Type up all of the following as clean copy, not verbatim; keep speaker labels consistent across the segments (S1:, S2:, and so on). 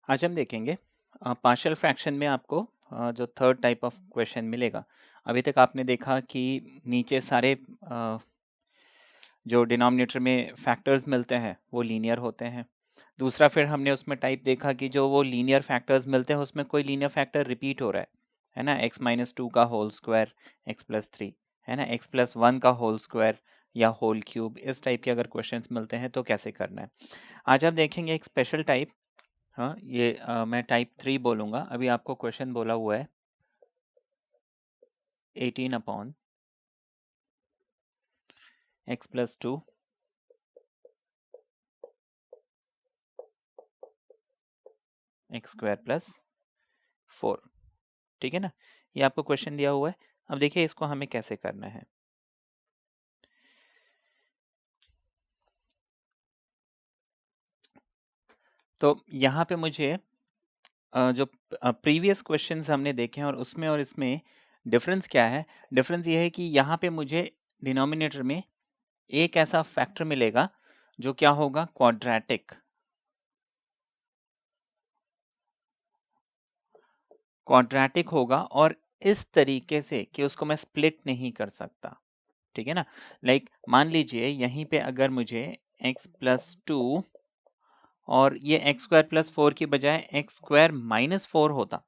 S1: आज हम देखेंगे पार्शियल फ्रैक्शन में आपको जो थर्ड टाइप ऑफ क्वेश्चन मिलेगा। अभी तक आपने देखा कि नीचे सारे जो डिनोमिनेटर में फैक्टर्स मिलते हैं वो लीनियर होते हैं। दूसरा फिर हमने उसमें टाइप देखा कि जो वो लीनियर फैक्टर्स मिलते हैं उसमें कोई लीनियर फैक्टर रिपीट हो रहा है ना, x-2 का होल स्क्वायर x+3, है ना, x+1 का होल स्क्वायर या होल क्यूब, इस टाइप के अगर क्वेश्चंस मिलते हैं तो कैसे करना है। आज आप देखेंगे एक स्पेशल टाइप। हाँ, ये मैं टाइप 3 बोलूँगा। अभी आपको क्वेश्चन बोला हुआ है 18 अपॉन x+2 x² + 4। ठीक है ना, ये आपको क्वेश्चन दिया हुआ है। अब देखिए इसको हमें कैसे करना है। तो यहाँ पे मुझे जो प्रीवियस क्वेश्चंस हमने देखे हैं और उसमें और इसमें डिफरेंस क्या है। डिफरेंस ये है कि यहाँ पे मुझे डिनोमिनेटर में एक ऐसा फैक्टर मिलेगा जो क्या होगा, क्वाड्रेटिक होगा, और इस तरीके से कि उसको मैं स्प्लिट नहीं कर सकता। ठीक है ना, लाइक मान लीजिए यहीं पे अगर मुझे x+2 और ये x² + 4 की बजाय x² - 4 होता,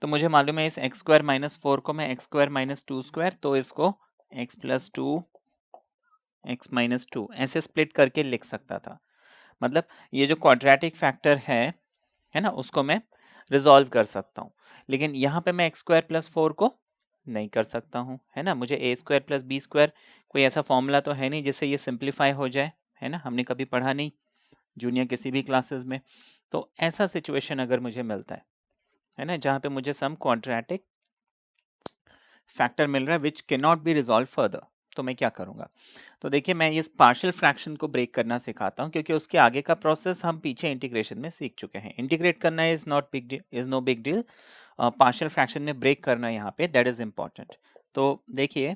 S1: तो मुझे मालूम है इस x² - 4 को मैं x² - 2² तो इसको x+2 x-2 ऐसे स्प्लिट करके लिख सकता था। मतलब ये जो क्वाड्रेटिक फैक्टर है ना, उसको मैं रिजॉल्व कर सकता हूँ। लेकिन यहाँ पे मैं x² + 4 को नहीं कर सकता हूँ, है ना। मुझे a² + b² कोई ऐसा फॉर्मूला तो है नहीं जिससे ये सिंप्लीफाई हो जाए, है ना, हमने कभी पढ़ा नहीं जूनियर किसी भी क्लासेस में। तो ऐसा सिचुएशन अगर मुझे मिलता है ना, जहाँ पे मुझे सम क्वाड्रेटिक फैक्टर मिल रहा है which can not be resolve further, तो मैं क्या करूंगा। तो देखिए मैं इस पार्शियल फ्रैक्शन को ब्रेक करना सिखाता हूँ, क्योंकि उसके आगे का प्रोसेस हम पीछे इंटीग्रेशन में सीख चुके हैं। इंटीग्रेट करना is no big deal, partial fraction में ब्रेक करना यहाँ पे दैट इज इंपॉर्टेंट। तो देखिए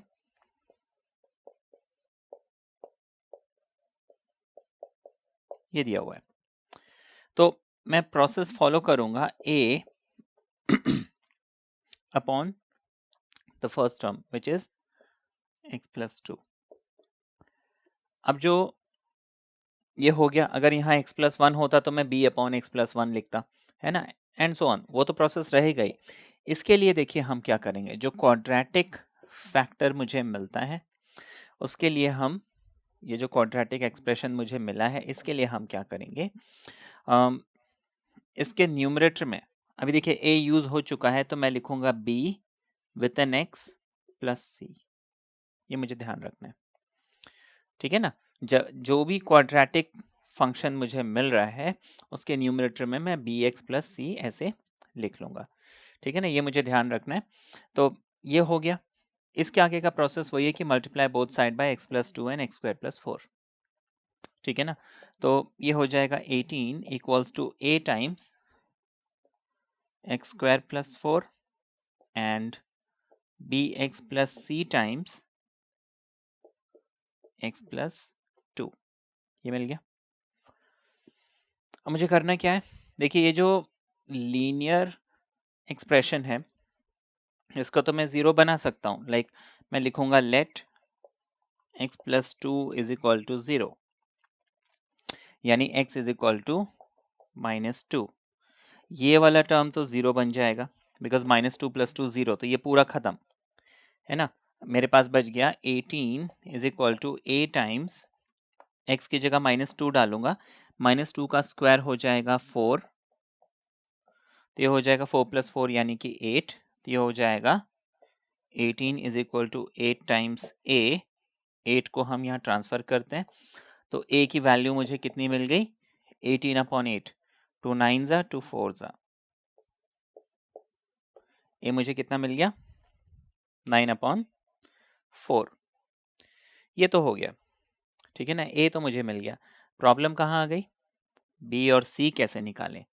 S1: ये दिया हुआ है, तो मैं प्रोसेस फॉलो करूंगा a upon the first term which is x+2। अब जो ये हो गया, अगर यहाँ x+1 होता तो मैं b अपॉन x+1 लिखता, है ना, एंड सो ऑन, वो तो प्रोसेस रहेगा ही। इसके लिए देखिए हम क्या करेंगे, जो क्वाड्रेटिक फैक्टर मुझे मिलता है उसके लिए हम, ये जो क्वाड्रेटिक एक्सप्रेशन मुझे मिला है इसके लिए हम क्या करेंगे, इसके न्यूमरेटर में अभी देखिए a यूज हो चुका है तो मैं लिखूंगा b with an x plus c, ये मुझे ध्यान रखना है। ठीक है ना, जो भी क्वाड्रेटिक फंक्शन मुझे मिल रहा है उसके न्यूमरेटर में मैं bx प्लस c ऐसे लिख लूंगा। ठीक है ना, ये मुझे ध्यान रखना है। तो ये हो गया। इसके आगे का प्रोसेस वही है कि multiply both side bye x+2 and x²+ 4। ठीक है ना, तो ये हो जाएगा 18 equals to a times x² + 4 and bx plus c times x+2, ये मिल गया। अब मुझे करना क्या है, देखिए ये जो लीनियर एक्सप्रेशन है इसको तो मैं जीरो बना सकता हूँ। लाइक मैं लिखूंगा late x+2 is equal to 0, यानी x इज इक्वल टू -2। ये वाला टर्म तो जीरो बन जाएगा बिकॉज -2 + 2 0, तो ये पूरा खत्म, है ना। मेरे पास बच गया 18 is equal to a times x की जगह -2 डालूंगा, -2 का स्क्वायर हो जाएगा 4, तो ये हो जाएगा 4 + 4 यानी कि 8, तो ये हो जाएगा 18 is equal to 8 times a। 8 को हम यहाँ ट्रांसफर करते हैं तो a की वैल्यू मुझे कितनी मिल गई, 18/8, 2 9 ज़ा 2 4 ज़ा, a मुझे कितना मिल गया 9/4। ये तो हो गया, ठीक है ना, a तो मुझे मिल गया। प्रॉब्लम कहाँ आ गई, b और c कैसे निकालें,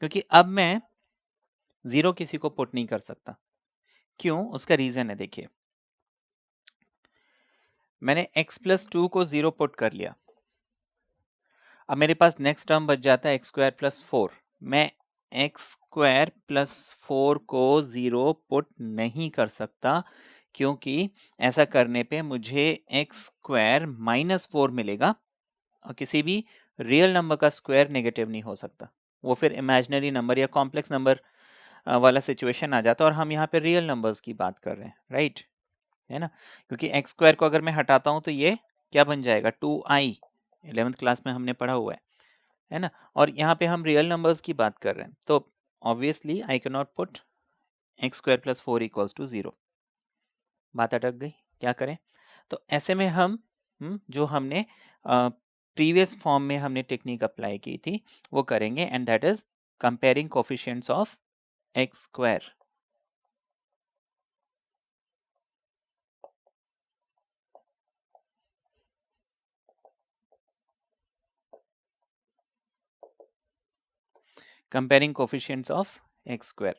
S1: क्योंकि अब मैं जीरो किसी को पुट नहीं कर सकता। क्यों, उसका रीजन है, देखिए मैंने x+2 को जीरो पुट कर लिया, अब मेरे पास नेक्स्ट टर्म बच जाता है x² + 4, मैं एक्स स्क्वायर प्लस 4 को 0 पुट नहीं कर सकता, क्योंकि ऐसा करने पे मुझे एक्स स्क्वायर माइनस 4 मिलेगा, और किसी भी रियल नंबर का स्क्वायर नेगेटिव नहीं हो सकता। वो फिर इमेजिनरी नंबर या कॉम्प्लेक्स नंबर वाला सिचुएशन आ जाता है, और हम यहाँ पे रियल नंबर्स की बात कर रहे हैं, राइट, है ना। क्योंकि एक्स स्क्वायर को अगर मैं हटाता हूँ तो ये क्या बन जाएगा, 2i, 11th क्लास में हमने पढ़ा हुआ है ना। और यहाँ पे हम रियल नंबर्स की बात कर रहे हैं, तो obviously I can not put x square plus 4 equals to 0। बात अटक गई, क्या करें। तो ऐसे में हम जो हमने प्रीवियस फॉर्म में हमने टेक्निक अप्लाई की थी वो करेंगे, and that is comparing coefficients of x square. Comparing coefficients of x square.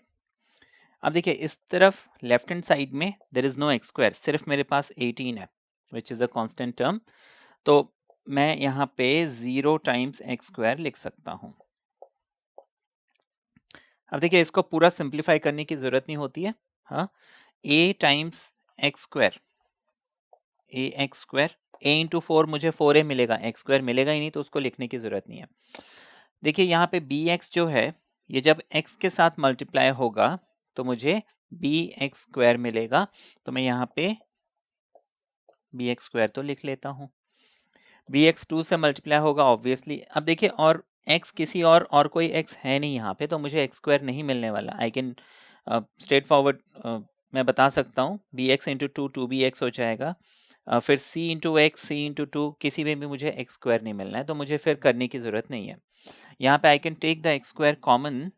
S1: अब देखिए इस तरफ लेफ्ट हैंड साइड में there is no x square, सिर्फ मेरे पास 18 है which is a constant term. तो मैं यहाँ पे 0 टाइम्स एक्स स्क्वायर लिख सकता हूँ। अब देखिए इसको पूरा सिंप्लीफाई करने की जरूरत नहीं होती है। हाँ, a times x square, A x square, A into 4 मुझे 4a मिलेगा, एक्स स्क्वायर मिलेगा ही नहीं, तो उसको लिखने की जरूरत नहीं है। देखिए यहाँ पे बी एक्स जो है ये जब x के साथ मल्टीप्लाई होगा तो मुझे बी एक्स स्क्वायर मिलेगा, तो मैं यहाँ पे बी एक्स स्क्वायर तो लिख लेता हूँ। बी एक्स 2 से मल्टीप्लाई होगा ऑब्वियसली। अब देखिए और x किसी और कोई x है नहीं यहाँ पे, तो मुझे एक्स स्क्वायर नहीं मिलने वाला। आई कैन स्ट्रेट फॉरवर्ड मैं बता सकता हूँ, b x into two, two b x हो जाएगा, फिर c into x, c into two, किसी में भी मुझे एक्स स्क्वायर नहीं मिलना है, तो मुझे फिर करने की जरूरत नहीं है। यहाँ पे I can take the x square common,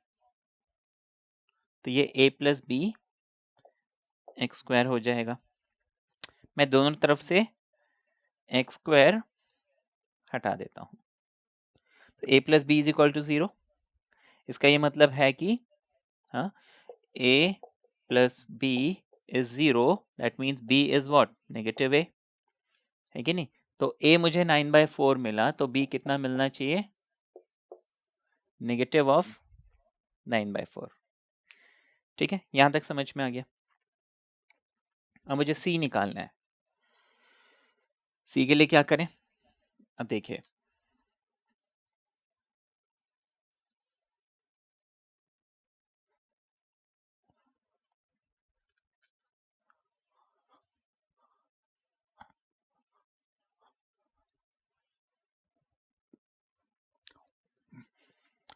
S1: तो ये a plus b x square हो जाएगा। मैं दोनों तरफ से एक्स स्क्वायर हटा देता हूँ, तो a plus b is equal to 0। इसका ये मतलब है कि हाँ, a plus b is 0, that means b is what, negative a, है कि नहीं। तो a मुझे 9/4 मिला, तो b कितना मिलना चाहिए, नेगेटिव ऑफ 9/4। ठीक है, यहां तक समझ में आ गया। अब मुझे c निकालना है। c के लिए क्या करें, अब देखिए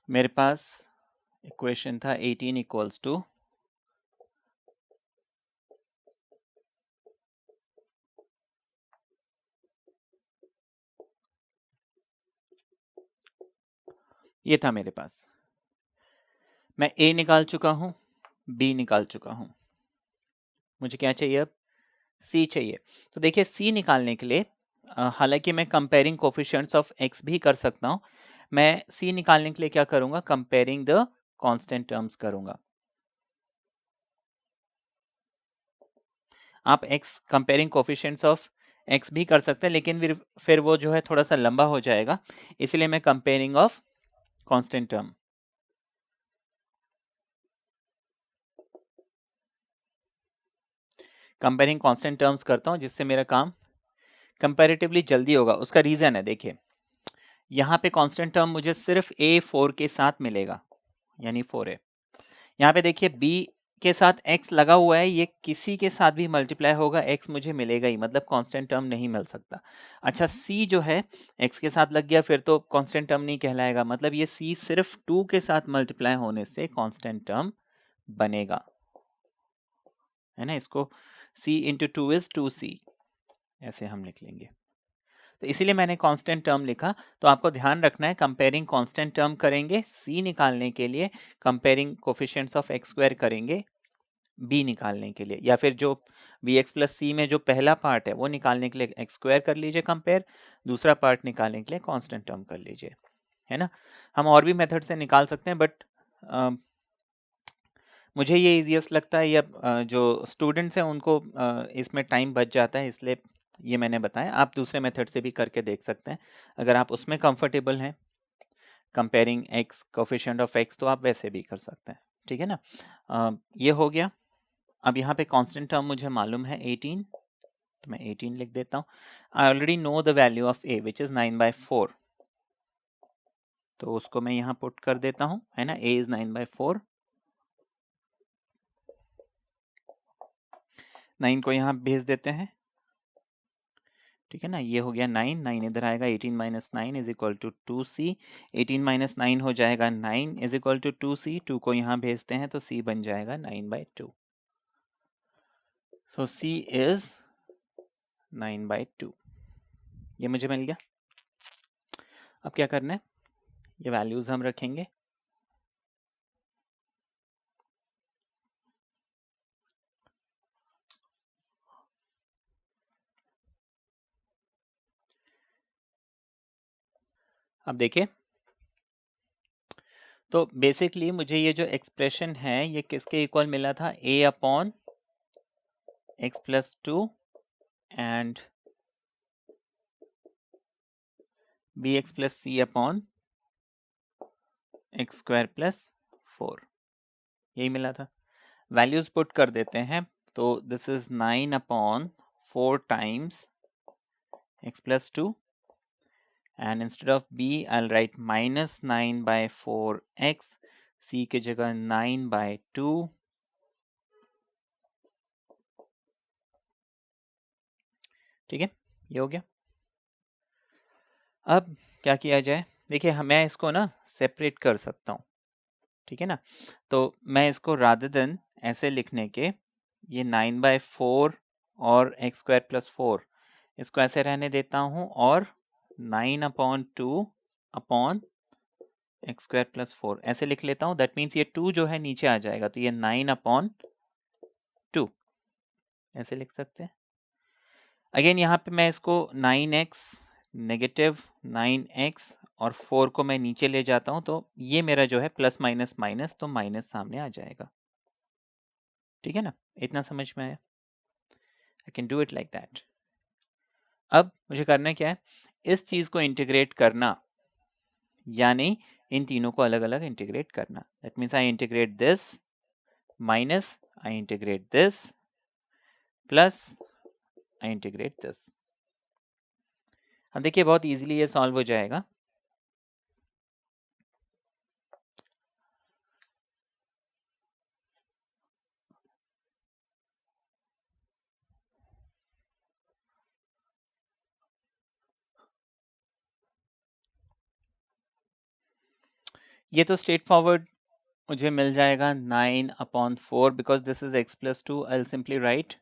S1: मेरे पास इक्वेशन था 18 इक्वल्स टू ये था मेरे पास। मैं a निकाल चुका हूं, b निकाल चुका हूं, मुझे क्या चाहिए अब, c चाहिए। तो देखिए c निकालने के लिए हालांकि मैं कंपेयरिंग कोफिशिएंट्स ऑफ x भी कर सकता हूं, मैं c निकालने के लिए क्या करूंगा, कंपेयरिंग द कांस्टेंट टर्म्स करूंगा। आप x comparing coefficients of x भी कर सकते हैं, लेकिन फिर वो जो है थोड़ा सा लंबा हो जाएगा, इसलिए मैं comparing of constant term, comparing constant terms करता हूं, जिससे मेरा काम कंपैरेटिवली जल्दी होगा। उसका रीजन है, देखिए यहाँ पे कांस्टेंट टर्म मुझे सिर्फ a4 के साथ मिलेगा, यानी 4a। यहाँ पे देखिए b के साथ x लगा हुआ है, ये किसी के साथ भी मल्टीप्लाई होगा x मुझे मिलेगा ही, मतलब कांस्टेंट टर्म नहीं मिल सकता। अच्छा c जो है x के साथ लग गया, फिर तो कांस्टेंट टर्म नहीं कहलाएगा, मतलब ये c सिर्फ 2 के साथ मल्टीप्लाई होने से कांस्टेंट टर्म बनेगा, है ना। इसको c into two is 2c, ऐसे हम लिख लेंगे। तो इसीलिए मैंने कांस्टेंट टर्म लिखा। तो आपको ध्यान रखना है, कंपेयरिंग कांस्टेंट टर्म करेंगे c निकालने के लिए, comparing coefficients of x square करेंगे b निकालने के लिए, या फिर जो bx प्लस c में जो पहला पार्ट है वो निकालने के लिए एक्स स्क्वायर कर लीजिए कंपेयर, दूसरा पार्ट निकालने के लिए कांस्टेंट टर्म कर लीजिए, है ना। हम और भी मेथड से निकाल सकते हैं, बट मुझे ये इजीएस्ट लगता है, या जो स्टूडेंट्स हैं उनको इसमें टाइम बच जाता है, इसलिए ये मैंने बताया। आप दूसरे मेथड से भी करके देख सकते हैं, अगर आप उसमें कंफर्टेबल हैं। Comparing x, coefficient of x, तो आप वैसे भी कर सकते हैं, ठीक है ना। ये हो गया। अब यहाँ पे कांस्टेंट टर्म मुझे मालूम है 18, तो मैं 18 लिख देता हूँ। I already know the value of a which is 9/4, तो उसको मैं यहाँ पुट कर देता हूँ, है ना। a इज 9/4, 9 को यहाँ भेज देते हैं, ठीक है ना। ये हो गया 9, 9 इधर आएगा, 18 - 9 इज इक्वल टू 2c, 18 - 9 हो जाएगा 9 इज इक्वल टू 2c, 2 को यहाँ भेजते हैं तो c बन जाएगा 9/2, सो c इज 9/2, ये मुझे मिल गया। अब क्या करना है, ये वैल्यूज हम रखेंगे, अब देखिए। तो बेसिकली मुझे ये जो एक्सप्रेशन है ये किसके इक्वल मिला था, a/x+2 एंड bx+c/x²+4, यही मिला था। वैल्यूज पुट कर देते हैं, तो this is 9/4 times x+2, and instead of b I'll write -9/4x, c की जगह 9/2, ठीक है, ये हो गया। अब क्या किया जाए, देखिए मैं इसको ना सेपरेट कर सकता हूँ, ठीक है ना। तो मैं इसको रादर देन ऐसे लिखने के, ये 9/4 और x²+4 इसको ऐसे रहने देता हूँ, और 9/2 अपॉन x²+4 ऐसे लिख लेता हूँ। दैट मीन्स ये 2 जो है नीचे आ जाएगा, तो ये 9/2 ऐसे लिख सकते हैं। अगेन यहाँ पे मैं इसको 9x -9x और 4 को मैं नीचे ले जाता हूँ, तो ये मेरा जो है प्लस माइनस माइनस, तो माइनस सामने आ जाएगा, ठीक है ना। इतना समझ में आया, I can do it like that. अब मुझे करना क्या है, इस चीज को इंटीग्रेट करना, यानी इन तीनों को अलग अलग इंटीग्रेट करना। That means I integrate this minus I integrate this plus I integrate this. अब देखिए बहुत इजीली ये सॉल्व हो जाएगा। ये तो स्ट्रेट फॉरवर्ड मुझे मिल जाएगा 9/4, because this is x+2, I will simply write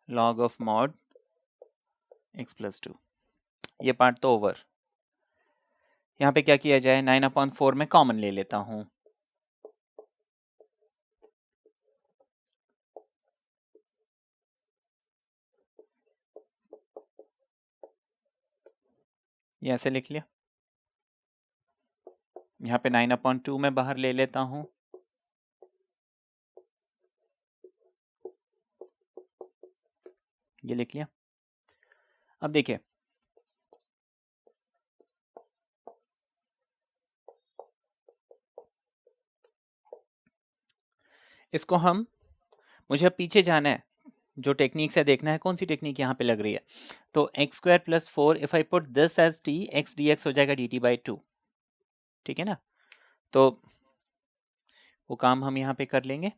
S1: log of mod x+2। ये पार्ट तो ओवर। यहाँ पे क्या किया जाए, 9/4 में कॉमन ले लेता हूँ, ये ऐसे लिख लिया। यहाँ पे 9/2 में बाहर ले लेता हूँ, ये लिख लिया। अब देखिए इसको हम, मुझे अब पीछे जाना है, जो टेक्निक से देखना है कौन सी टेक्निक यहाँ पे लग रही है। तो x²+4 if I put this as t, x dx हो जाएगा dt/2, ठीक है ना। तो वो काम हम यहाँ पे कर लेंगे।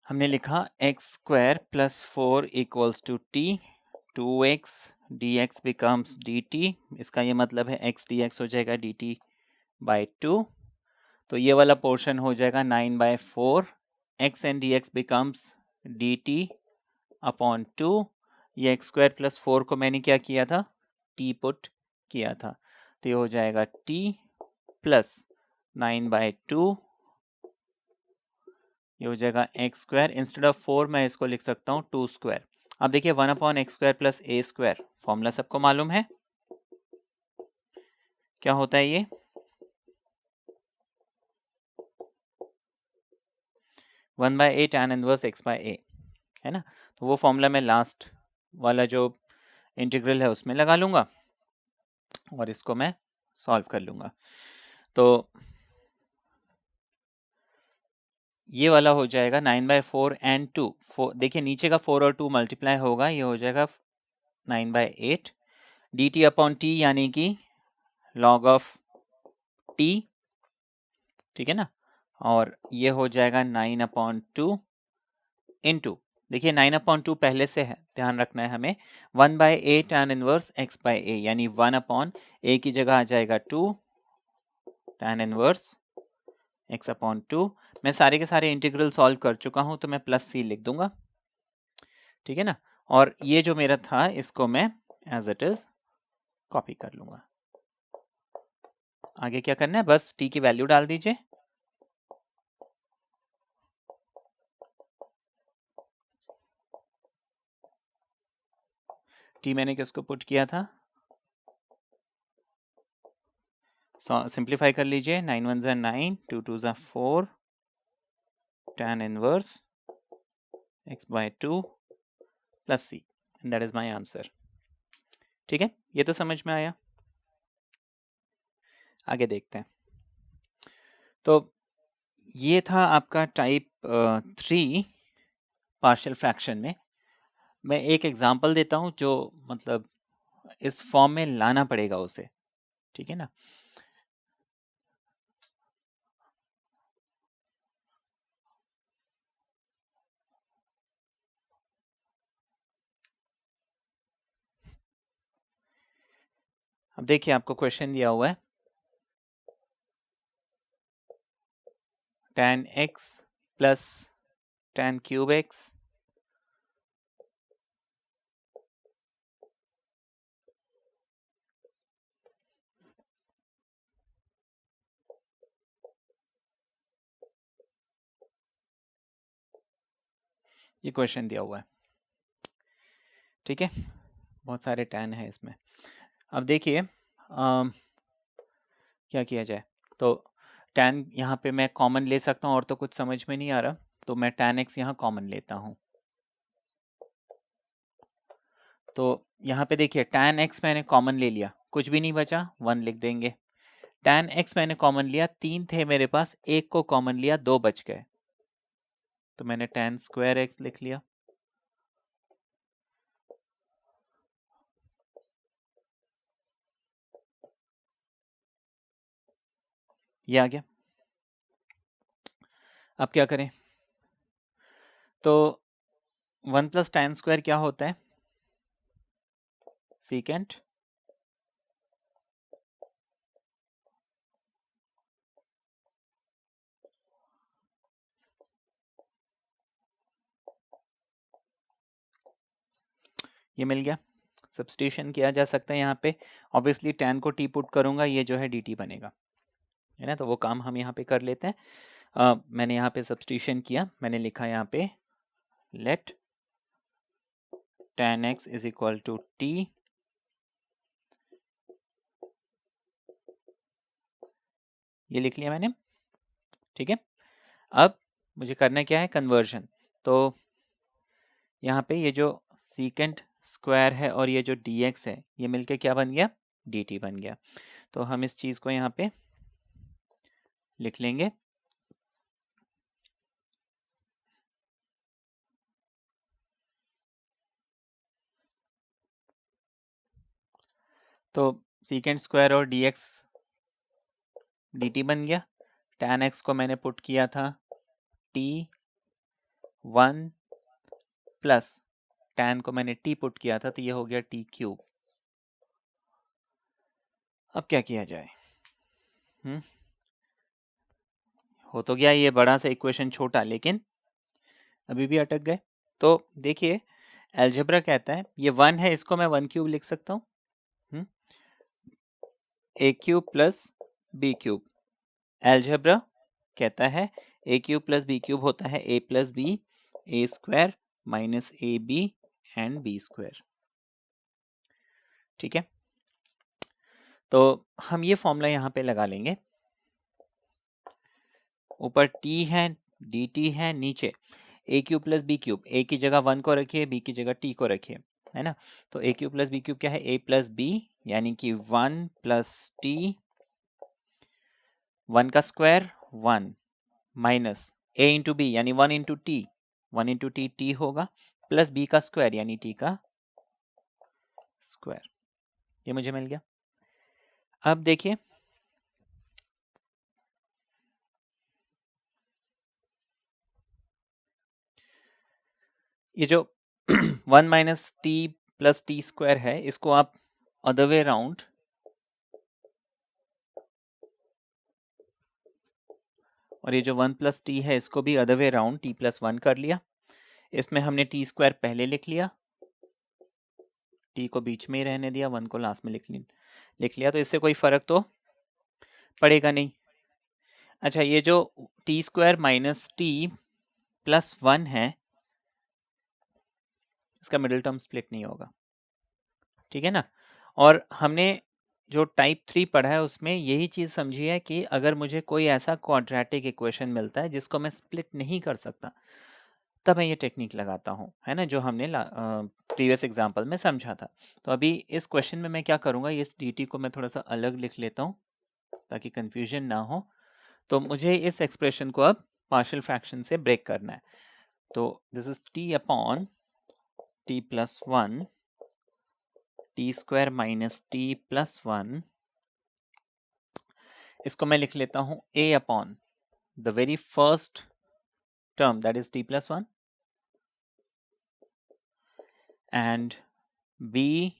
S1: हमने लिखा x²+4 equals to t, 2x dx becomes dt, इसका ये मतलब है x dx हो जाएगा dt/2, तो ये वाला पोर्शन हो जाएगा 9/4, x and dx becomes dt/2, ये x²+4 को मैंने क्या किया था, t पुट किया था, तो ये हो जाएगा t प्लस 9/2, ये हो जाएगा x², इंस्टेड ऑफ 4 मैं इसको लिख सकता हूँ 2²। अब देखिए 1/x² + a², फॉर्मूला सबको मालूम है, क्या होता है ये, 1/a tan इनवर्स x/a, है ना। तो वो फॉर्मूला मैं लास्ट वाला जो इंटीग्रल है उसमें लगा लूँगा और इसको मैं सॉल्व कर लूँगा। तो ये वाला हो जाएगा 9/4 and 2। देखिए नीचे का 4 और 2 मल्टीप्लाई होगा, ये हो जाएगा 9/8 dt अपॉन टी, यानी कि log ऑफ t, ठीक है ना। और ये हो जाएगा 9/2 इंटू, देखिए 9/2 पहले से है, ध्यान रखना है हमें, 1/a tan इनवर्स x/a, यानी 1/a की जगह आ जाएगा 2 tan इनवर्स x/2। मैं सारे के सारे इंटीग्रल सॉल्व कर चुका हूं, तो मैं प्लस c लिख दूंगा, ठीक है ना। और ये जो मेरा था इसको मैं एज इट इज कॉपी कर लूंगा। आगे क्या करना है, बस t की वैल्यू डाल दीजिए। t मैंने किसको पुट किया था, सिंप्लीफाई कर लीजिए, 9 1 ज़ा 9, 2 2 ज़ा 4 tan inverse x/2 plus c, and that is my answer. ठीक है, ये तो समझ में आया। आगे देखते हैं। तो ये था आपका टाइप 3 पार्शियल फ्रैक्शन में। मैं एक एग्जांपल देता हूं जो मतलब इस फॉर्म में लाना पड़ेगा उसे, ठीक है ना। अब देखिए आपको क्वेश्चन दिया हुआ है tan x plus tan cube x ये क्वेश्चन दिया हुआ है, ठीक है। बहुत सारे tan है इसमें। अब देखिए क्या किया जाए। तो tan यहाँ पे मैं कॉमन ले सकता हूँ, और तो कुछ समझ में नहीं आ रहा, तो मैं tan x यहाँ कॉमन लेता हूँ। तो यहाँ पे देखिए tan x मैंने कॉमन ले लिया, कुछ भी नहीं बचा, 1 लिख देंगे। tan x मैंने कॉमन लिया, 3 थे मेरे पास, एक को कॉमन लिया, 2 बच गए, तो मैंने tan स्क्वायर x लिख लिया। ये आ गया। अब क्या करें, तो 1 प्लस tan स्क्वायर क्या होता है, सीकेंट ये मिल गया। सब्स्टिट्यूशन किया जा सकता है यहाँ पे, ऑब्वियसली tan को t पुट करूंगा, ये जो है dt बनेगा, है ना। तो वो काम हम यहाँ पे कर लेते हैं। मैंने यहाँ पे सब्स्टिट्यूशन किया, मैंने लिखा यहाँ पे let tan x is equal to t, ये लिख लिया मैंने, ठीक है। अब मुझे करना क्या है, कन्वर्जन। तो यहाँ पे ये जो सीकेंट स्क्वायर है और ये जो dx है, ये मिलके क्या बन गया, dt बन गया। तो हम इस चीज को यहाँ पे लिख लेंगे। तो सीकेंट स्क्वायर और dx dt बन गया। tan x को मैंने पुट किया था t1 प्लस tan को मैंने t पुट किया था, तो ये हो गया t क्यूब। अब क्या किया जाए, हो तो गया ये बड़ा सा इक्वेशन छोटा, लेकिन अभी भी अटक गए। तो देखिए अलजेब्रा कहता है ये 1 है, इसको मैं 1 क्यूब लिख सकता हूँ, a cube plus b cube. Algebra कहता है a cube plus b cube होता है a plus b, a square minus a b and b square, ठीक है। तो हम ये फॉर्मूला यहाँ पे लगा लेंगे, ऊपर t है, dt है नीचे ए क्यूब प्लस बी क्यूब, ए की जगह 1 को रखिए, बी की जगह टी को रखिए, है ना। तो ए क्यूब प्लस बी क्यूब क्या है, ए प्लस बी यानी कि 1 प्लस टी, 1 का स्क्वायर 1 माइनस ए इंटू बी यानी 1 into T, 1 into T T होगा, प्लस बी का स्क्वायर यानी टी का स्क्वायर। ये मुझे मिल गया। अब देखिए ये जो 1 minus T plus T square है, इसको आप अदर वे राउंड और ये जो 1 प्लस टी है इसको भी other way round T plus 1 कर लिया। इसमें हमने टी स्क्वायर पहले लिख लिया, टी को बीच में ही रहने दिया, 1 को लास्ट में लिख लिया, तो इससे कोई फर्क तो पड़ेगा नहीं। अच्छा, ये जो T square minus T plus 1 है इसका मिडिल टर्म स्प्लिट नहीं होगा, ठीक है ना। और हमने जो टाइप 3 पढ़ा है उसमें यही चीज समझी है कि अगर मुझे कोई ऐसा क्वाड्रेटिक इक्वेशन मिलता है जिसको मैं स्प्लिट नहीं कर सकता, तब मैं ये टेक्निक लगाता हूँ, है ना, जो हमने प्रीवियस एग्जांपल में समझा था। तो अभी इस क्वेश्चन में मैं क्या करूँगा, इस dt को मैं थोड़ा सा अलग लिख लेता हूँ ताकि कंफ्यूजन ना हो। तो मुझे इस एक्सप्रेशन को अब पार्शियल फ्रैक्शन से ब्रेक करना है। तो this is t upon t plus 1 T square minus T plus 1, इसको मैं लिख लेता हूँ a upon the very first term that is t plus 1 and b,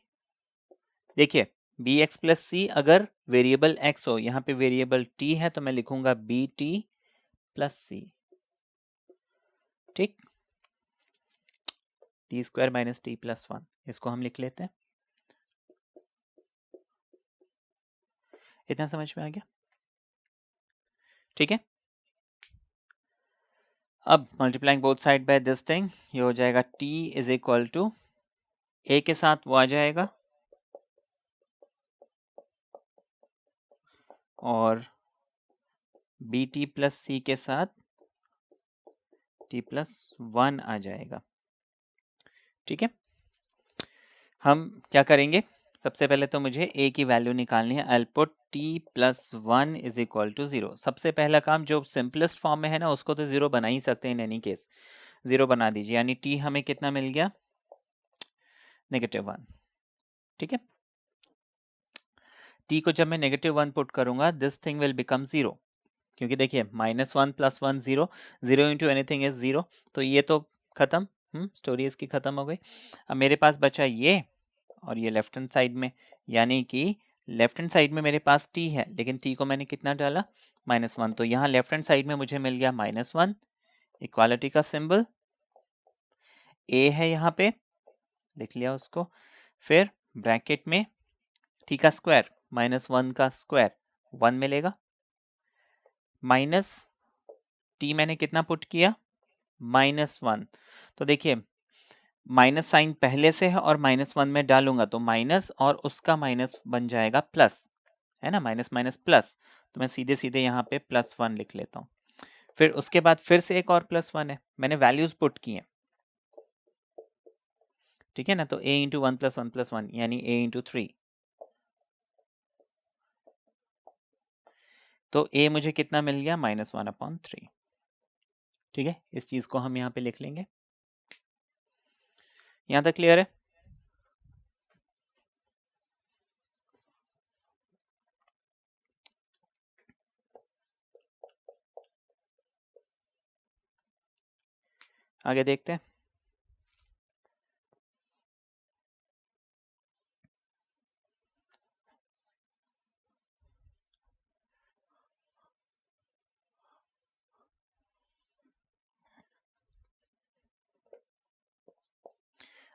S1: देखिए बी एक्स प्लस सी अगर वेरिएबल x हो, यहाँ पे वेरिएबल t है तो मैं लिखूंगा बी टी प्लस सी, ठीक, T square minus T plus 1 इसको हम लिख लेते हैं। इतना समझ में आ गया, ठीक है। अब multiplying both side by this thing, ये हो जाएगा t is equal to a के साथ वो आ जाएगा और बी टी प्लस सी के साथ t प्लस 1 आ जाएगा, ठीक है। हम क्या करेंगे, सबसे पहले तो मुझे a की वैल्यू निकालनी है। I put t plus 1 is equal to 0। सबसे पहला काम जो सिंपलेस्ट फॉर्म में है ना उसको तो 0 बना ही सकते हैं, इन एनी केस 0 बना दीजिए, यानी t हमें कितना मिल गया, -1, ठीक है। t को जब मैं -1 पुट करूंगा दिस थिंग विल बिकम 0, क्योंकि देखिए -1 + 1 0, 0 इंटू एनीथिंग इज 0, तो ये तो खत्म, स्टोरी इसकी खत्म हो गई। अब मेरे पास बचा ये और ये लेफ्ट हैंड साइड में, यानी कि लेफ्ट हैंड साइड में मेरे पास t है, लेकिन t को मैंने कितना डाला, -1, तो यहाँ लेफ्ट हैंड साइड में मुझे मिल गया -1, इक्वालिटी का सिंबल, a है यहाँ पे, लिख लिया उसको, फिर ब्रैकेट में t का स्क्वायर -1 का स्क्वायर 1 मिलेगा, माइनस t मैंने कितना पुट किया, -1, तो देखिए माइनस साइन पहले से है और -1 में डालूंगा तो माइनस और उसका माइनस बन जाएगा प्लस, है ना, माइनस माइनस प्लस, तो मैं सीधे सीधे यहाँ पे +1 लिख लेता हूँ। फिर उसके बाद फिर से एक और +1 है, मैंने वैल्यूज पुट की हैं, ठीक है ना, तो a इंटू 1 + 1 + 1 यानी a इंटू 3, तो a मुझे कितना मिल गया, -1/3, ठीक है। इस चीज को हम यहाँ पे लिख लेंगे। यहाँ तक क्लियर है। आगे देखते हैं।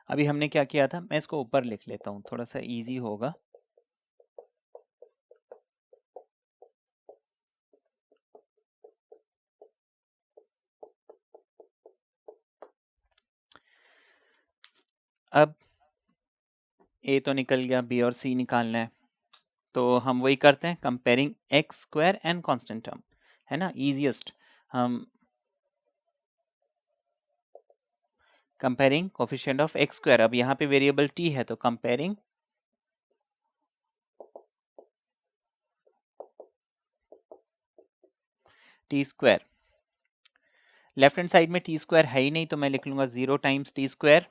S1: अभी हमने क्या किया था, मैं इसको ऊपर लिख लेता हूँ, थोड़ा सा इजी होगा। अब a तो निकल गया, b और c निकालना है, तो हम वही करते हैं, comparing x square and constant term, है ना, इजीएस्ट। हम comparing coefficient of x square. अब यहाँ पे वेरिएबल t है तो comparing T square. Left hand side में टी स्क्वायर है ही नहीं तो मैं लिख लूंगा 0 टाइम्स टी स्क्वायर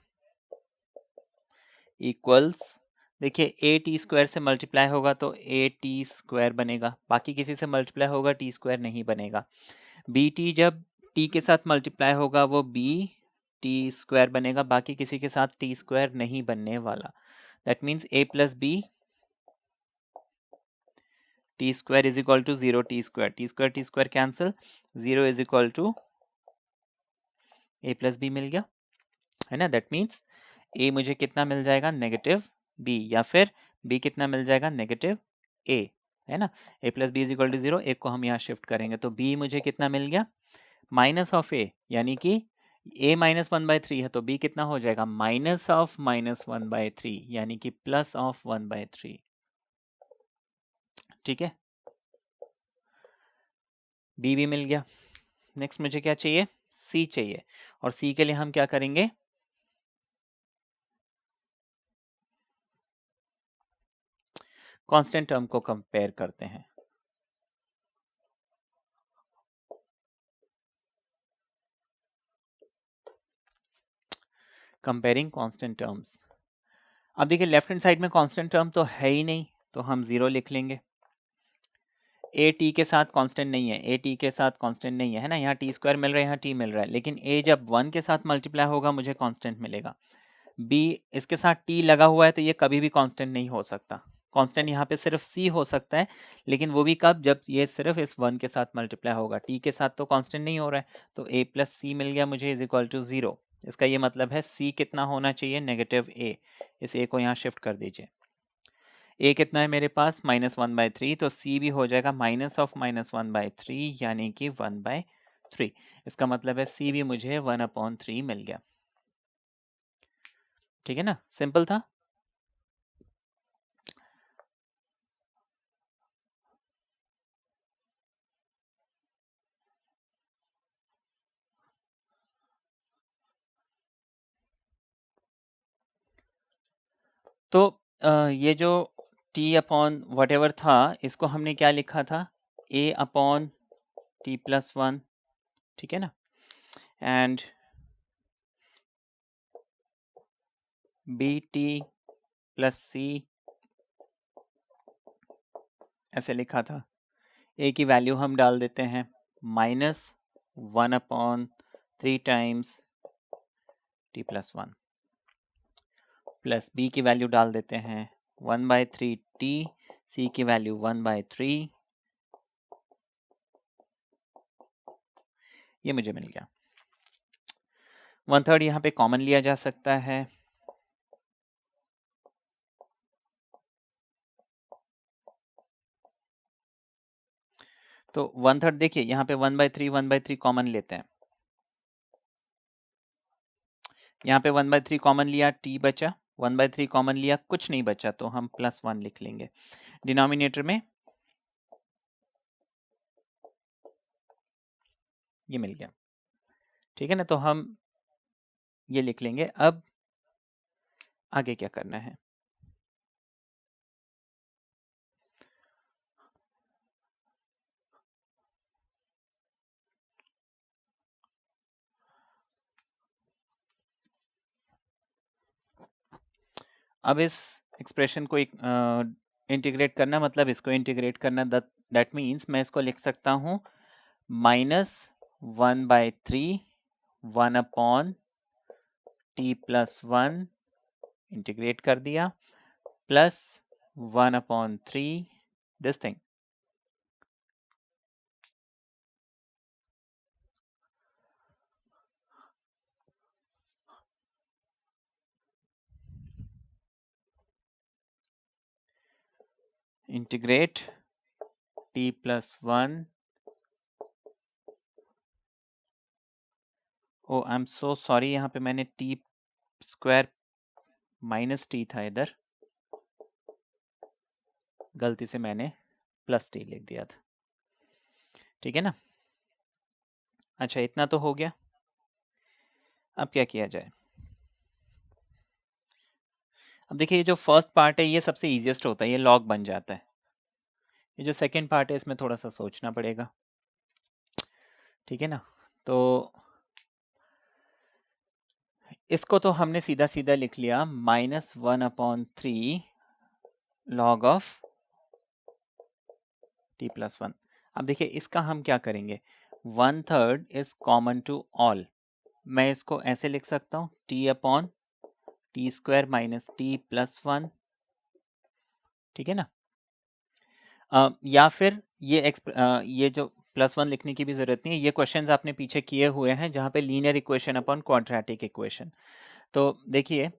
S1: इक्वल्स, देखिए ए टी स्क्वायर से मल्टीप्लाई होगा तो ए टी स्क्वायर बनेगा, बाकी किसी से मल्टीप्लाई होगा टी स्क्वायर नहीं बनेगा। बी टी जब टी के साथ मल्टीप्लाई होगा वो बी टी स्क्वायर बनेगा, बाकी किसी के साथ टी स्क्वायर नहीं बनने वाला। That means a plus b t square is equal to 0 t square cancel, 0 is equal to a plus b मिल गया, है ना। दैट मीन्स ए मुझे कितना मिल जाएगा, नेगेटिव बी, या फिर बी कितना मिल जाएगा, नेगेटिव ए, है ना। A plus b is equal to 0, एक को हम यहाँ शिफ्ट करेंगे तो बी मुझे कितना मिल गया, माइनस ऑफ ए, यानी कि a माइनस 1/3 है तो b कितना हो जाएगा, माइनस ऑफ माइनस 1/3, यानी कि प्लस ऑफ 1/3। ठीक है, b भी मिल गया। नेक्स्ट मुझे क्या चाहिए, c चाहिए, और c के लिए हम क्या करेंगे, कांस्टेंट टर्म को कंपेयर करते हैं। Comparing constant terms. अब देखिए लेफ्ट हैंड साइड में कांस्टेंट टर्म तो है ही नहीं तो हम 0 लिख लेंगे। ए टी के साथ कांस्टेंट नहीं है, ए टी के साथ कांस्टेंट नहीं है ना, यहाँ टी स्क्वायर मिल रहा है, यहाँ टी मिल रहा है, लेकिन ए जब 1 के साथ मल्टीप्लाई होगा मुझे कांस्टेंट मिलेगा। बी इसके साथ टी लगा हुआ है तो ये कभी भी कांस्टेंट नहीं हो सकता, कांस्टेंट यहाँ पे सिर्फ सी हो सकता है, लेकिन वो भी कब, जब ये सिर्फ इस 1 के साथ मल्टीप्लाई होगा, टी के साथ तो कांस्टेंट नहीं हो रहा है, तो ए प्लस सी मिल गया मुझे इज इक्वल टू 0। इसका ये मतलब है सी कितना होना चाहिए, नेगेटिव ए, इस ए को यहाँ शिफ्ट कर दीजिए। ए कितना है मेरे पास, -1/3, तो सी भी हो जाएगा माइनस ऑफ -1/3, यानी कि 1/3। इसका मतलब है सी भी मुझे 1/3 मिल गया। ठीक है ना, सिंपल था। तो ये जो t अपॉन वट एवर था, इसको हमने क्या लिखा था, a अपॉन t प्लस 1, ठीक है ना, एंड बी टी प्लस सी ऐसे लिखा था। a की वैल्यू हम डाल देते हैं -1/3 times t plus 1, plus b की वैल्यू डाल देते हैं 1/3 t, c की वैल्यू 1/3, ये मुझे मिल गया। 1/3 यहाँ पे कॉमन लिया जा सकता है, तो 1/3 देखिए यहाँ पे 1/3 कॉमन लेते हैं, यहाँ पे 1/3 कॉमन लिया, t बचा, 1/3 कॉमन लिया, कुछ नहीं बचा, तो हम +1 लिख लेंगे डिनोमिनेटर में, ये मिल गया। ठीक है ना, तो हम ये लिख लेंगे। अब आगे क्या करना है, अब इस एक्सप्रेशन को इंटीग्रेट करना, मतलब इसको इंटीग्रेट करना, दैट मीन्स मैं इसको लिख सकता हूँ -1/3 1/t+1 इंटीग्रेट कर दिया, plus 1/3 this thing, integrate t+1, oh I am so sorry, यहाँ पे मैंने t स्क्वायर -t था, इधर गलती से मैंने +t लिख दिया था। ठीक है ना, अच्छा इतना तो हो गया। अब क्या किया जाए, अब देखिए ये जो फर्स्ट पार्ट है ये सबसे इजीएस्ट होता है, ये लॉग बन जाता है। ये जो सेकंड पार्ट है इसमें थोड़ा सा सोचना पड़ेगा, ठीक है ना। तो इसको तो हमने सीधा सीधा लिख लिया -1/3 log ऑफ t+1। अब देखिए इसका हम क्या करेंगे, 1/3 इज कॉमन टू ऑल। मैं इसको ऐसे लिख सकता हूँ t/t² - t+1, ठीक है ना। या फिर ये जो +1 लिखने की भी जरूरत नहीं है, ये क्वेश्चंस आपने पीछे किए हुए हैं जहाँ पे linear equation upon quadratic equation. तो देखिए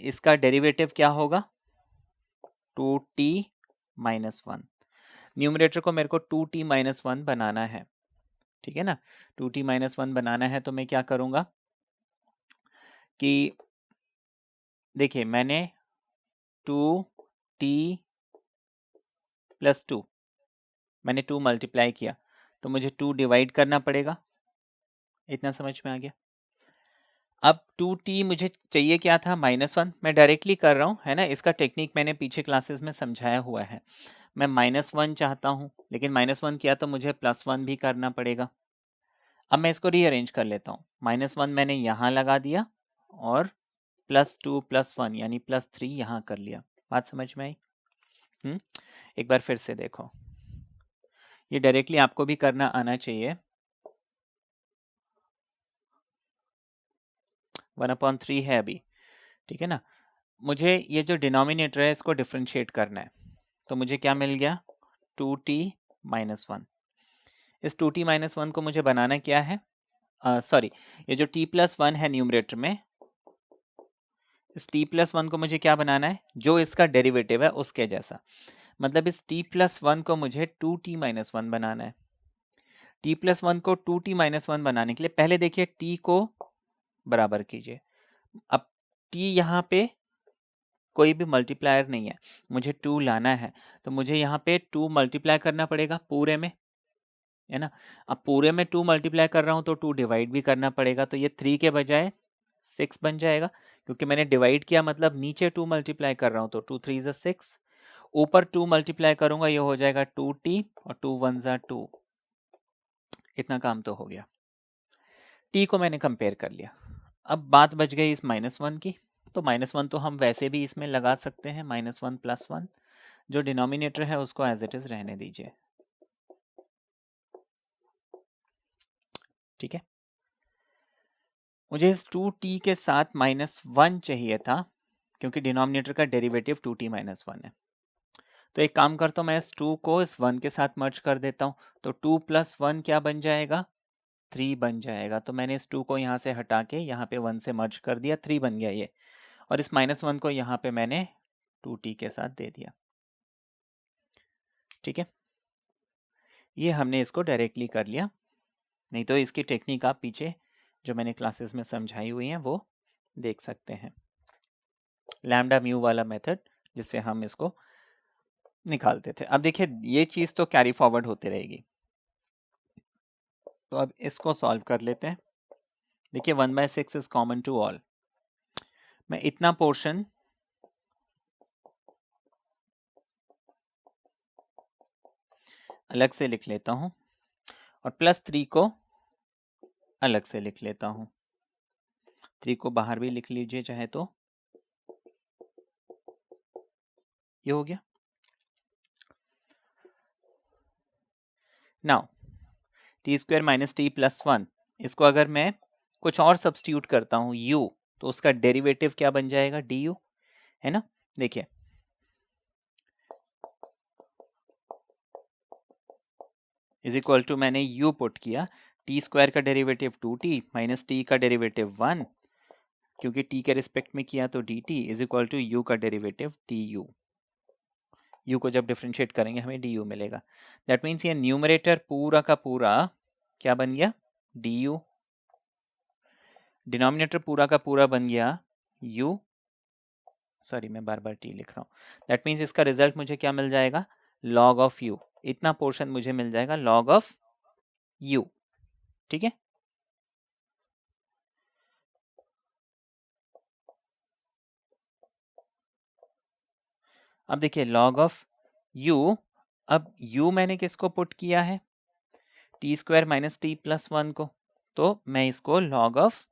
S1: इसका डेरिवेटिव क्या होगा, 2t - 1। न्यूमरेटर को मेरे को 2t - 1 बनाना है, ठीक है ना। 2t - 1 बनाना है तो मैं क्या करूंगा कि देखिए मैंने 2t + 2 मैंने 2 मल्टीप्लाई किया तो मुझे 2 डिवाइड करना पड़ेगा, इतना समझ में आ गया। अब 2t मुझे चाहिए क्या था, -1। मैं डायरेक्टली कर रहा हूँ, है ना, इसका टेक्निक मैंने पीछे क्लासेस में समझाया हुआ है। मैं -1 चाहता हूँ, लेकिन -1 किया तो मुझे +1 भी करना पड़ेगा। अब मैं इसको रीअरेंज कर लेता हूँ, -1 मैंने यहाँ लगा दिया और +2 + 1 यानी +3 यहाँ कर लिया। बात समझ में आई? एक बार फिर से देखो, ये डायरेक्टली आपको भी करना आना चाहिए। 1/3 है अभी, ठीक है ना। मुझे ये जो डिनोमिनेटर है इसको डिफरेंशिएट करना है, तो मुझे क्या मिल गया, 2t - 1। इस 2t - 1 को मुझे बनाना क्या है, सॉरी, ये जो t+1 है न्यूमरेटर में, इस t+1 को मुझे क्या बनाना है, जो इसका डेरिवेटिव है उसके जैसा। मतलब इस t+1 को मुझे 2t - 1 बनाना है। t+1 को 2t - 1 बनाने के लिए पहले देखिए t को बराबर कीजिए। अब t यहाँ पे कोई भी मल्टीप्लायर नहीं है, मुझे 2 लाना है, तो मुझे यहाँ पे 2 मल्टीप्लाई करना पड़ेगा पूरे में, है ना। अब पूरे में 2 मल्टीप्लाई कर रहा हूँ तो 2 डिवाइड भी करना पड़ेगा, तो ये 3 के बजाय 6 बन जाएगा, क्योंकि मैंने डिवाइड किया मतलब नीचे 2 मल्टीप्लाई कर रहा हूँ, तो 2 3 ज़ा 6, ऊपर 2 मल्टीप्लाई करूंगा, ये हो जाएगा 2t और 2 1 ज़ा 2। इतना काम तो हो गया, t को मैंने कंपेयर कर लिया। अब बात बच गई इस -1 की, तो -1 तो हम वैसे भी इसमें लगा सकते हैं, -1 + 1, जो डिनोमिनेटर है उसको एज इट इज रहने दीजिए, ठीक है। मुझे इस 2t के साथ -1 चाहिए था, क्योंकि डिनोमिनेटर का डेरिवेटिव 2t - 1 है। तो एक काम करता हूँ, मैं इस 2 को इस 1 के साथ मर्ज कर देता हूँ, तो 2 + 1 क्या बन जाएगा, 3 बन जाएगा। तो मैंने इस 2 को यहाँ से हटा के यहाँ पे 1 से मर्ज कर दिया, 3 बन गया ये, और इस -1 को यहाँ पे मैंने 2t के साथ दे दिया, ठीक है। ये हमने इसको डायरेक्टली कर लिया, नहीं तो इसकी टेक्निक आप पीछे जो मैंने क्लासेस में समझाई हुई हैं वो देख सकते हैं, लैम्डा म्यू वाला मेथड जिससे हम इसको निकालते थे। अब देखिए ये चीज तो कैरी फॉरवर्ड होती रहेगी, तो अब इसको सॉल्व कर लेते हैं। देखिए 1/6 इज कॉमन टू ऑल, मैं इतना पोर्शन अलग से लिख लेता हूं और +3 को अलग से लिख लेता हूं। 3 को बाहर भी लिख लीजिए चाहे तो, ये हो गया। नाउ t² - t+1, इसको अगर मैं कुछ और सब्स्टिट्यूट करता हूं u, तो उसका डेरिवेटिव क्या बन जाएगा, du, है ना। देखिए इज इक्वल टू, मैंने u पुट किया, t² का डेरिवेटिव 2t - t का डेरिवेटिव 1, क्योंकि t के रिस्पेक्ट में किया तो dt is equal to u का डेरिवेटिव du। u को जब डिफरेंशिएट करेंगे हमें du मिलेगा। दैट मीन्स ये न्यूमरेटर पूरा का पूरा क्या बन गया, du, डिनोमिनेटर पूरा का पूरा बन गया u, सॉरी मैं बार बार t लिख रहा हूँ। दैट मीन्स इसका रिजल्ट मुझे क्या मिल जाएगा, log ऑफ u, इतना पोर्शन मुझे मिल जाएगा log ऑफ u, ठीक है। अब देखिए लॉग ऑफ u, अब u मैंने किसको पुट किया है, T square minus T plus 1 को, तो मैं इसको लॉग ऑफ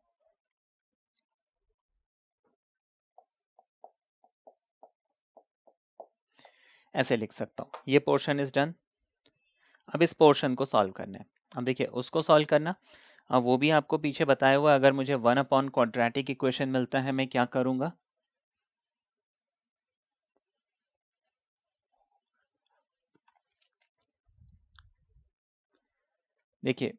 S1: ऐसे लिख सकता हूँ। ये पोर्शन इज डन। अब इस पोर्शन को सॉल्व करना है। अब देखिए उसको सॉल्व करना, अब वो भी आपको पीछे बताया हुआ, अगर मुझे 1 अपॉन क्वाड्रेटिक इक्वेशन मिलता है मैं क्या करूंगा, देखिए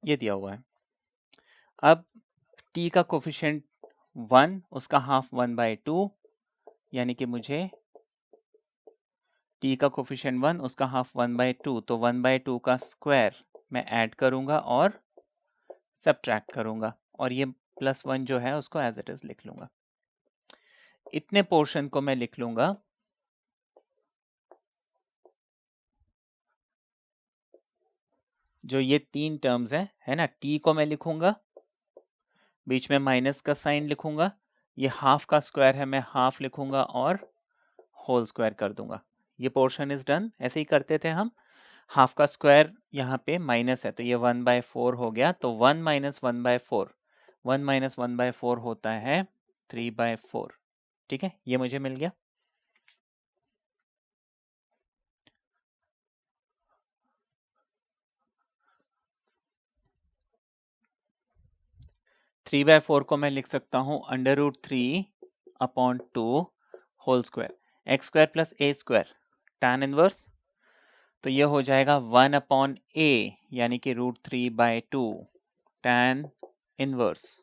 S1: ये दिया हुआ है। अब t का कोफिशिएंट 1, उसका हाफ 1/2, यानी कि मुझे t का कोफिशिएंट 1, उसका हाफ 1/2, तो 1/2 का स्क्वायर मैं ऐड करूंगा और सब्ट्रैक्ट करूंगा, और ये +1 जो है उसको एज इट इज लिख लूंगा। इतने पोर्शन को मैं लिख लूंगा, जो ये 3 टर्म्स है ना, t को मैं लिखूंगा, बीच में माइनस का साइन लिखूंगा, ये हाफ का स्क्वायर है मैं हाफ लिखूंगा और होल स्क्वायर कर दूंगा। ये पोर्शन इज डन। ऐसे ही करते थे हम, हाफ का स्क्वायर यहाँ पे माइनस है तो ये 1/4 हो गया, तो 1 माइनस 1/4, 1 माइनस 1/4 होता है 3/4। ठीक है, ये मुझे मिल गया। थ्री बाय फोर को मैं लिख सकता हूँ √3/2 whole square, x square plus a square tan inverse, तो ये हो जाएगा 1/a, यानी कि √3/2 tan inverse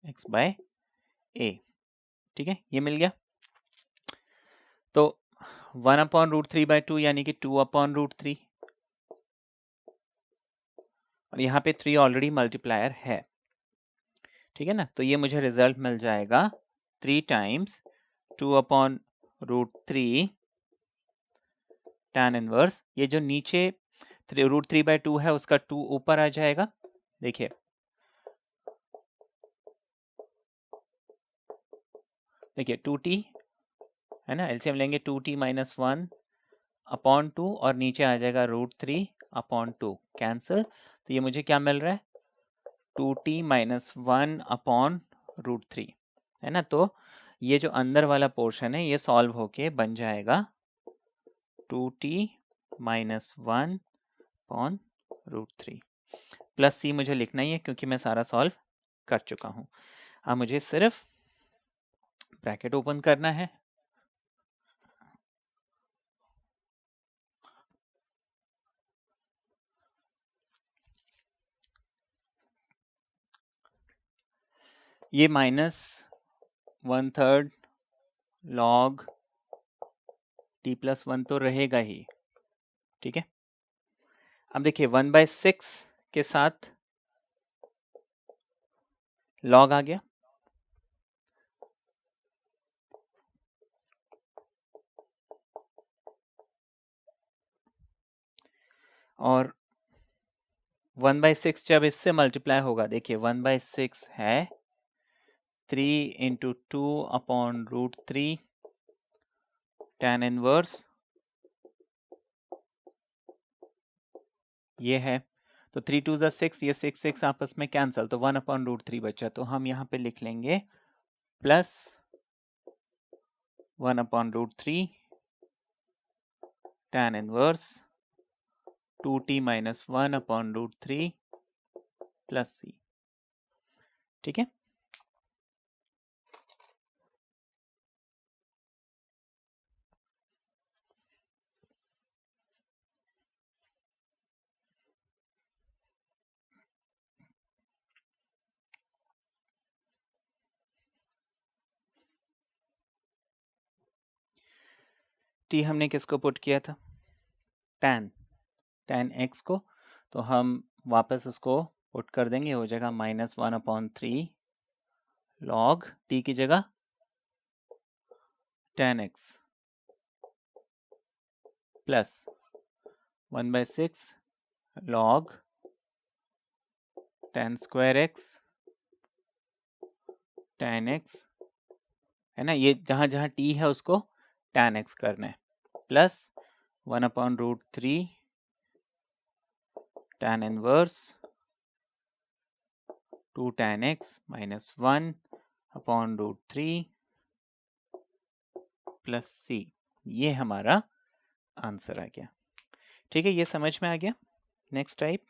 S1: x by a। ठीक है, ये मिल गया। तो 1/√3/2 यानी कि 2/√3, और यहाँ पे 3 ऑलरेडी मल्टीप्लायर है। ठीक है ना, तो ये मुझे रिजल्ट मिल जाएगा 3 टाइम्स 2/√3 tan इनवर्स, ये जो नीचे √3/2 है उसका 2 ऊपर आ जाएगा। देखिए देखिए 2t है ना, एलसीएम लेंगे 2t माइनस 1/2 और नीचे आ जाएगा √3/2 कैंसिल, तो ये मुझे क्या मिल रहा है 2t माइनस 1/√3 है ना। तो ये जो अंदर वाला पोर्शन है ये सॉल्व होके बन जाएगा 2t माइनस 1/√3 प्लस c मुझे लिखना ही है क्योंकि मैं सारा सॉल्व कर चुका हूं। अब मुझे सिर्फ ब्रैकेट ओपन करना है, ये -1/3 log t+1 तो रहेगा ही। ठीक है, अब देखिए 1/6 के साथ log आ गया, और 1/6 जब इससे मल्टीप्लाई होगा, देखिए 1/6 है 3 × 2/√3 tan इनवर्स, ये है, तो 3 2 6, ये 6 6 आपस में कैंसल, तो 1/√3 बचा, तो हम यहाँ पे लिख लेंगे plus 1/√3 tan inverse 2t minus 1/√3 plus c। ठीक है, t हमने किसको पुट किया था, tan x को, तो हम वापस उसको पुट कर देंगे, हो जाएगा -1/3 log t की जगह tan x plus 1/6 log tan square x tan x है ना, ये जहां जहां t है उसको tan x करना है, plus 1/√3 tan inverse 2 tan x minus 1/√3 plus c। ये हमारा आंसर आ गया। ठीक है, ये समझ में आ गया। Next type